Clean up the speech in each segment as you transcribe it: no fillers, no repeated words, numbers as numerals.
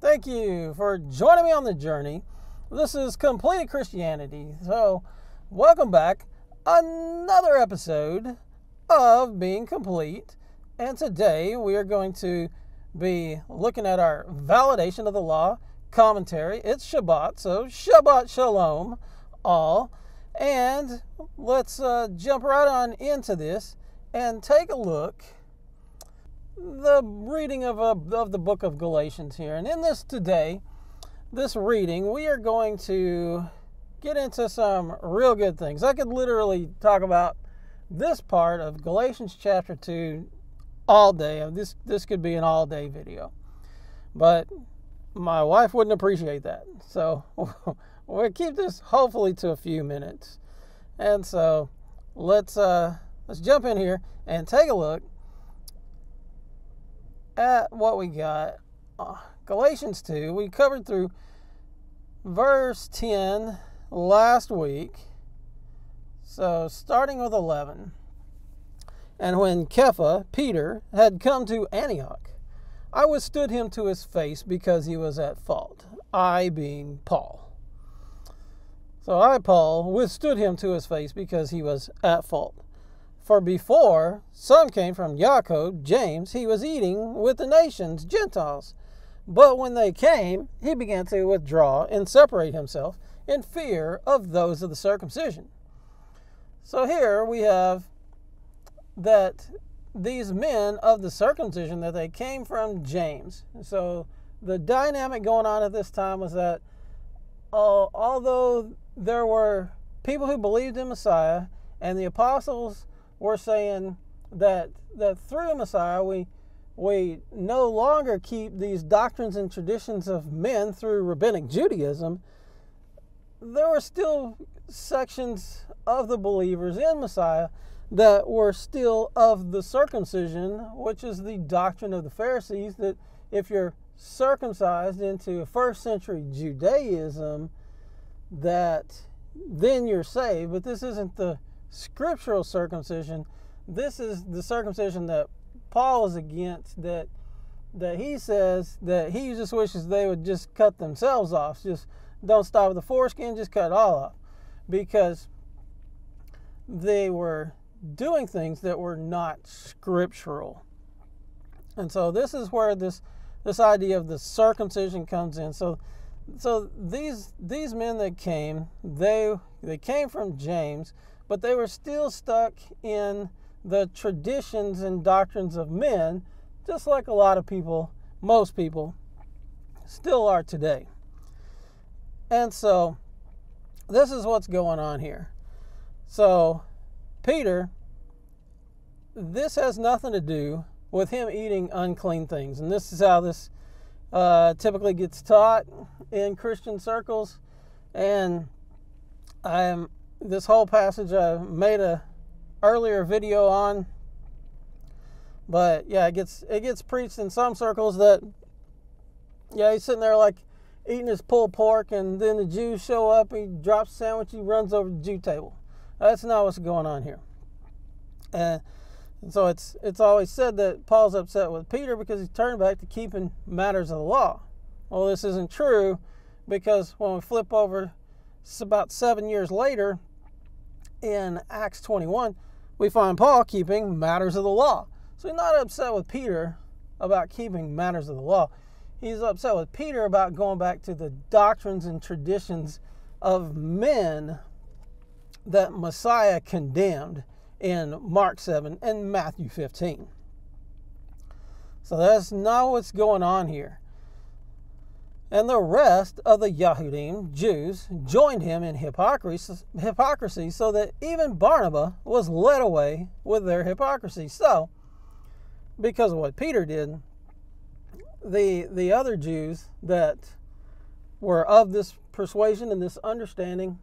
Thank you for joining me on the journey. This is Completed Christianity. So, welcome back. Another episode of Being Complete. And today we are going to be looking at our validation of the law commentary. It's Shabbat, so Shabbat Shalom all. And let's jump right on into this and take a look the reading of the book of Galatians here. And in this reading, we are going to get into some real good things. I could literally talk about this part of Galatians chapter 2 all day. This could be an all-day video. But my wife wouldn't appreciate that. So we'll keep this hopefully to a few minutes. And so let's jump in here and take a look at what we got. Galatians 2, we covered through verse 10 last week. So starting with 11. And when Kepha, Peter, had come to Antioch, I withstood him to his face because he was at fault, I being Paul. So I, Paul, withstood him to his face because he was at fault. For before some came from Jacob, James, he was eating with the nations, Gentiles. But when they came, he began to withdraw and separate himself in fear of those of the circumcision. So here we have that these men of the circumcision, that they came from James. So the dynamic going on at this time was that although there were people who believed in Messiah, and the apostles were saying that through Messiah we no longer keep these doctrines and traditions of men through rabbinic Judaism, there were still sections of the believers in Messiah that were still of the circumcision, which is the doctrine of the Pharisees, that if you're circumcised into first century Judaism, that then you're saved. But this isn't the scriptural circumcision. This is the circumcision that Paul is against, that he says that he just wishes they would just cut themselves off. Just don't stop with the foreskin, just cut it all off. Because they were doing things that were not scriptural. And so this is where this idea of the circumcision comes in. So these men that came, they came from James, but they were still stuck in the traditions and doctrines of men, just like a lot of people, most people, still are today. And so this is what's going on here. So Peter, this has nothing to do with him eating unclean things. And this is how this typically gets taught in Christian circles. And this whole passage I made a earlier video on. But yeah, it gets preached in some circles that, yeah, he's sitting there like eating his pulled pork, and then the Jews show up, he drops a sandwich, he runs over the Jew table. That's not what's going on here. And so it's always said that Paul's upset with Peter because he's turned back to keeping matters of the law. Well, this isn't true, because when we flip over, it's about 7 years later, in Acts 21, we find Paul keeping matters of the law. So he's not upset with Peter about keeping matters of the law. He's upset with Peter about going back to the doctrines and traditions of men that Messiah condemned in Mark 7 and Matthew 15. So that's not what's going on here. And the rest of the Yahudim, Jews, joined him in hypocrisy, so that even Barnabas was led away with their hypocrisy. So, because of what Peter did, the other Jews that were of this persuasion and this understanding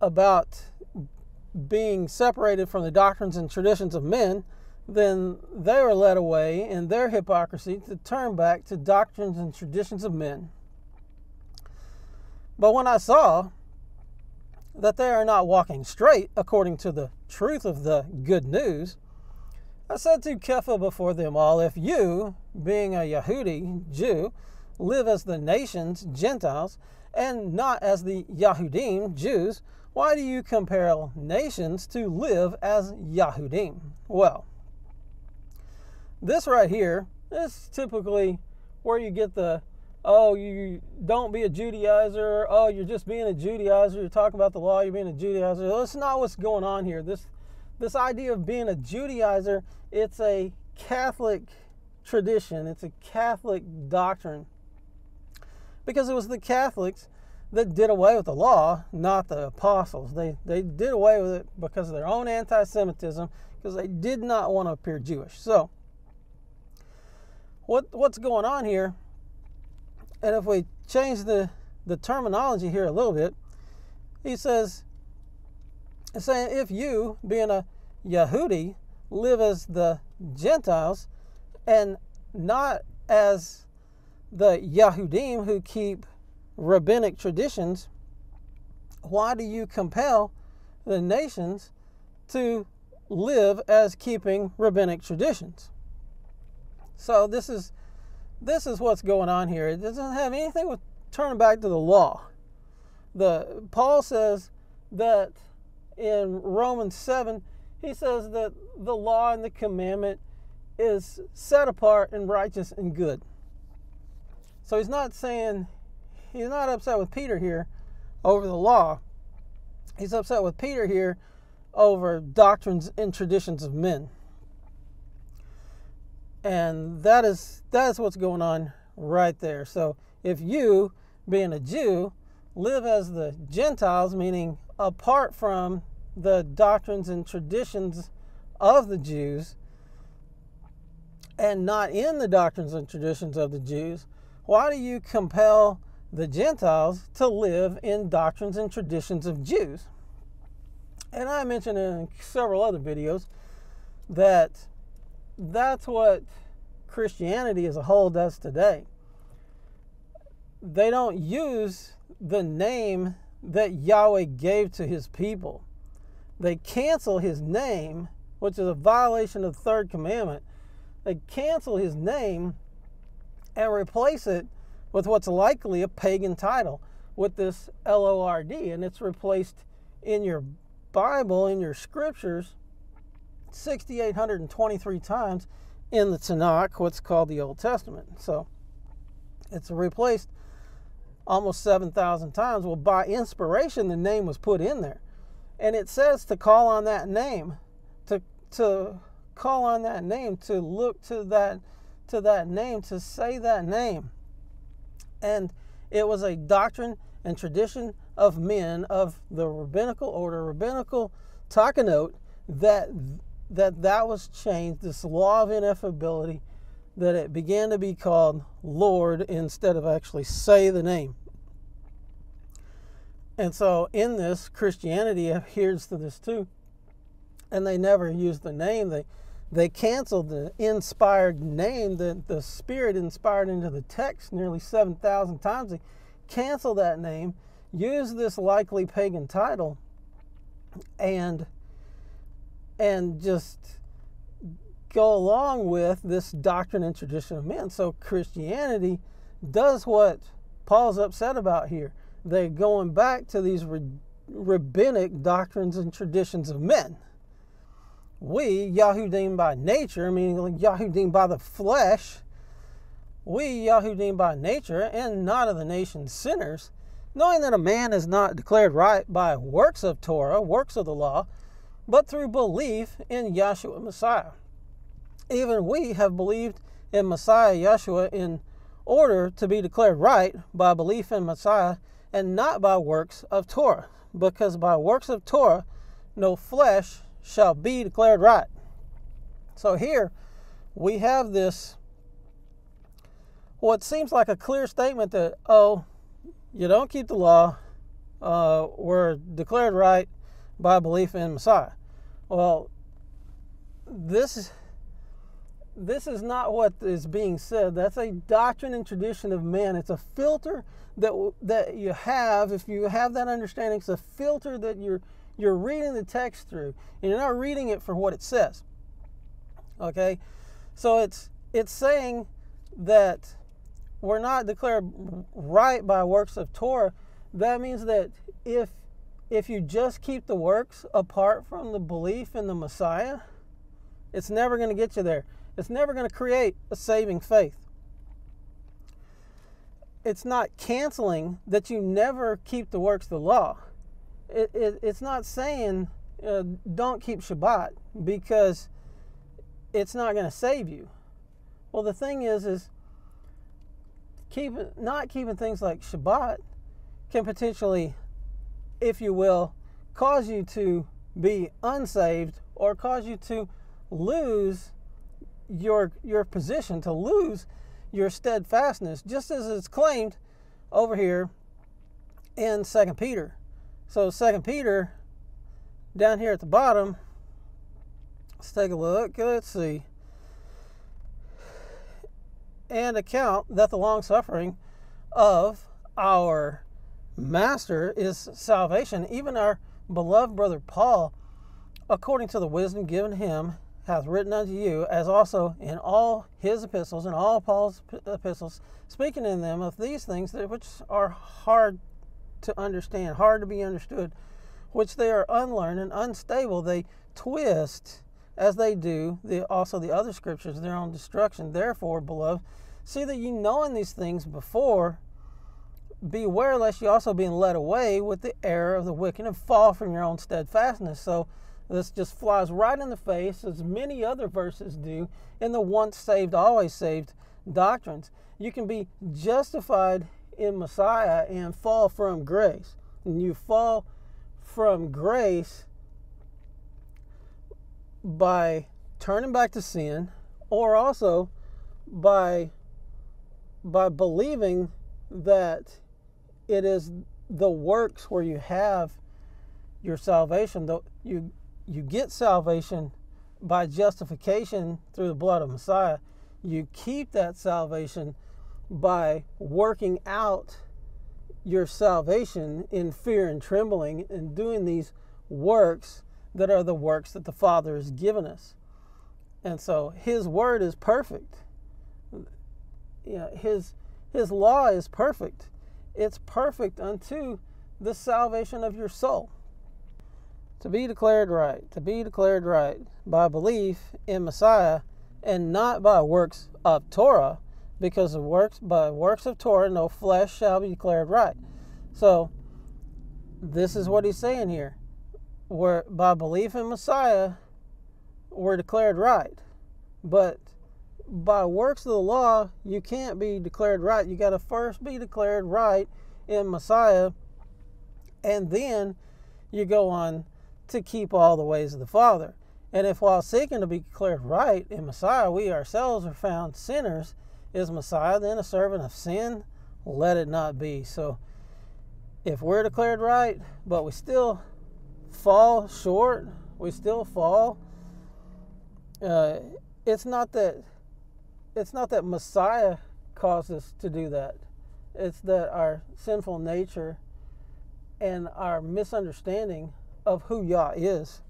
about being separated from the doctrines and traditions of men, then they were led away in their hypocrisy to turn back to doctrines and traditions of men. But when I saw that they are not walking straight according to the truth of the good news. I said to Kepha before them all, if you, being a Yahudi, Jew, live as the nations, Gentiles, and not as the Yahudim, Jews, why do you compel nations to live as Yahudim? Well, this right here is typically where you get the, oh, you don't be a Judaizer, oh, you're just being a Judaizer, you're talking about the law, you're being a Judaizer. That's not what's going on here. This idea of being a Judaizer, it's a Catholic tradition, it's a Catholic doctrine. Because it was the Catholics that did away with the law, not the apostles. They did away with it because of their own anti-Semitism, because they did not want to appear Jewish. So, what's going on here, and if we change the terminology here a little bit, he says, it's saying if you, being a Yehudi, live as the Gentiles and not as the Yahudim who keep rabbinic traditions, why do you compel the nations to live as keeping rabbinic traditions? So this is what's going on here. It doesn't have anything with turning back to the law. Paul says that in Romans 7, he says that the law and the commandment is set apart and righteous and good. So he's not upset with Peter here over the law. He's upset with Peter here over doctrines and traditions of men. And that is what's going on right there. So if you, being a Jew, live as the Gentiles, meaning apart from the doctrines and traditions of the Jews, and not in the doctrines and traditions of the Jews, why do you compel the Gentiles to live in doctrines and traditions of Jews? And I mentioned in several other videos that that's what Christianity as a whole does today. They don't use the name that Yahweh gave to his people. They cancel his name, which is a violation of the third commandment. They cancel his name and replace it with what's likely a pagan title, with this Lord, and it's replaced in your Bible, in your scriptures, 6,823 times in the Tanakh, what's called the Old Testament. So it's replaced almost 7,000 times. Well, by inspiration, the name was put in there, and it says to call on that name, to call on that name, to look to that name, to say that name. And it was a doctrine and tradition of men of the rabbinical order, rabbinical takanot, that was changed, this law of ineffability, that it began to be called Lord instead of actually say the name. And so in this, Christianity adheres to this too. And they never use the name. They canceled the inspired name that the Spirit inspired into the text nearly 7,000 times. They canceled that name, used this likely pagan title, and just go along with this doctrine and tradition of men. So Christianity does what Paul's upset about here. They're going back to these rabbinic doctrines and traditions of men. We, Yahudim by nature, meaning Yahudim by the flesh, we, Yahudim by nature, and not of the nation's sinners, knowing that a man is not declared right by works of Torah, works of the law, but through belief in Yahshua Messiah. Even we have believed in Messiah Yahshua in order to be declared right by belief in Messiah and not by works of Torah, because by works of Torah no flesh shall be declared right. So here we have this, what seems like a clear statement that, oh, you don't keep the law, we're declared right by belief in Messiah. Well, this this is not what is being said. That's a doctrine and tradition of man. It's a filter that you have. If you have that understanding, it's a filter that you're reading the text through, and you're not reading it for what it says. Okay, so it's saying that we're not declared right by works of Torah. That means that if you just keep the works apart from the belief in the Messiah, it's never going to get you there. It's never going to create a saving faith. It's not canceling that you never keep the works of the law. It's not saying don't keep Shabbat because it's not going to save you. Well, the thing is not keeping things like Shabbat can potentially, if you will, cause you to be unsaved or cause you to lose your position, to lose your steadfastness, just as it's claimed over here in 2 Peter. So 2 Peter, down here at the bottom, let's take a look. Let's see. And account that the long suffering of our Master is salvation, even our beloved brother Paul, according to the wisdom given him, hath written unto you, as also in all his epistles, and all Paul's epistles, speaking in them of these things which are hard to understand, hard to be understood, which they are unlearned and unstable. They twist, as they do also the other scriptures, their own destruction. Therefore, beloved, see that you knowing these things before, beware lest you also being led away with the error of the wicked and fall from your own steadfastness. So this just flies right in the face, as many other verses do, in the once saved, always saved doctrines. You can be justified in Messiah and fall from grace. And you fall from grace by turning back to sin, or also by believing that it is the works where you have your salvation. You get salvation by justification through the blood of Messiah. You keep that salvation by working out your salvation in fear and trembling and doing these works that are the works that the Father has given us. And so His word is perfect. His law is perfect. It's perfect unto the salvation of your soul. To be declared right by belief in Messiah, and not by works of Torah, because by works of Torah no flesh shall be declared right. So this is what he's saying here. Where by belief in Messiah we're declared right, but by works of the law you can't be declared right. You got to first be declared right in Messiah, and then you go on to keep all the ways of the Father. And if while seeking to be declared right in Messiah we ourselves are found sinners, is Messiah then a servant of sin? Let it not be. So if we're declared right but we still fall short, we still fall, it's not that Messiah caused us to do that. It's that our sinful nature and our misunderstanding of who Yah is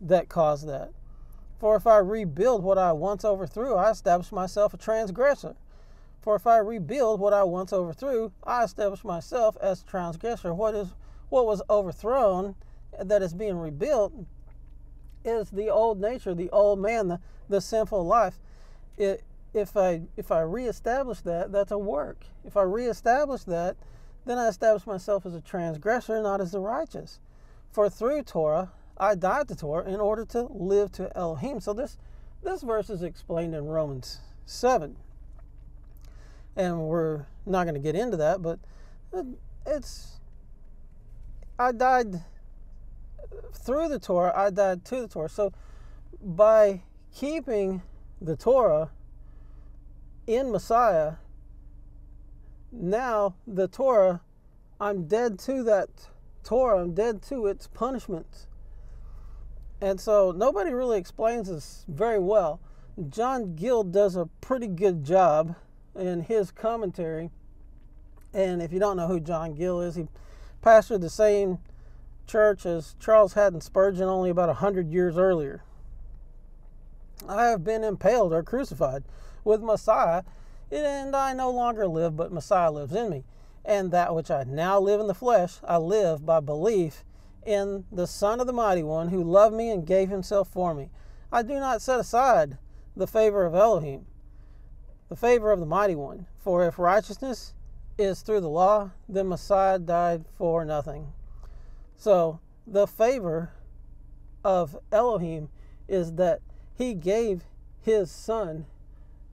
that caused that. For if I rebuild what I once overthrew, I establish myself a transgressor. For if I rebuild what I once overthrew, I establish myself as a transgressor. What was overthrown that is being rebuilt is the old nature, the old man, the sinful life. If I reestablish that, that's a work. If I reestablish that, then I establish myself as a transgressor, not as the righteous. For through Torah, I died to Torah in order to live to Elohim. So this verse is explained in Romans 7. And we're not going to get into that, but I died through the Torah, I died to the Torah. So by keeping the Torah in Messiah, now the Torah, I'm dead to that Torah, I'm dead to its punishments. And so nobody really explains this very well. John Gill does a pretty good job in his commentary. And if you don't know who John Gill is, he pastored the same church as Charles Haddon Spurgeon only about 100 years earlier. I have been impaled or crucified with Messiah, and I no longer live, but Messiah lives in me. And that which I now live in the flesh, I live by belief in the Son of the Mighty One, who loved me and gave himself for me. I do not set aside the favor of Elohim, the favor of the Mighty One. For if righteousness is through the law, then Messiah died for nothing. So the favor of Elohim is that he gave his Son,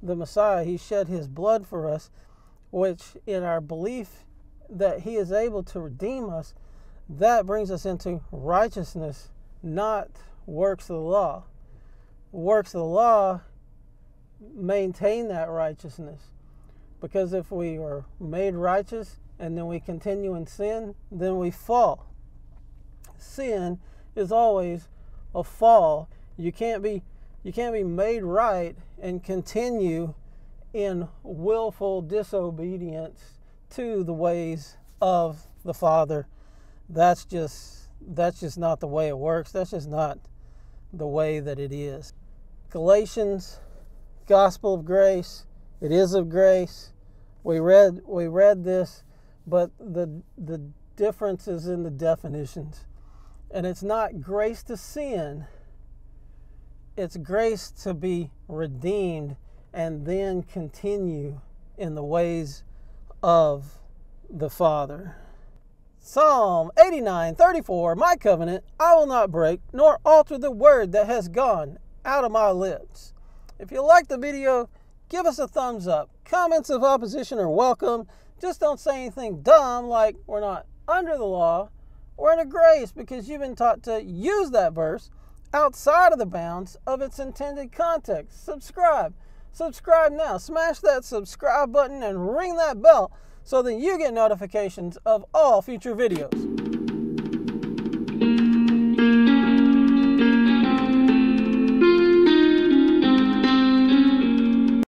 the Messiah. He shed his blood for us, which in our belief that he is able to redeem us, that brings us into righteousness, not works of the law. Works of the law maintain that righteousness, because if we are made righteous and then we continue in sin, then we fall. Sin is always a fall. You can't be made right and continue in willful disobedience to the ways of the Father. That's just not the way it works. That's just not the way that it is. Galatians, gospel of grace. It is of grace. We read this, but the difference is in the definitions. And it's not grace to sin. It's grace to be redeemed and then continue in the ways of the Father. Psalm 89:34, my covenant I will not break, nor alter the word that has gone out of my lips. If you like the video, give us a thumbs up. Comments of opposition are welcome. Just don't say anything dumb like we're not under the law. We're under grace, because you've been taught to use that verse outside of the bounds of its intended context. Subscribe now. Smash that subscribe button and ring that bell so that you get notifications of all future videos.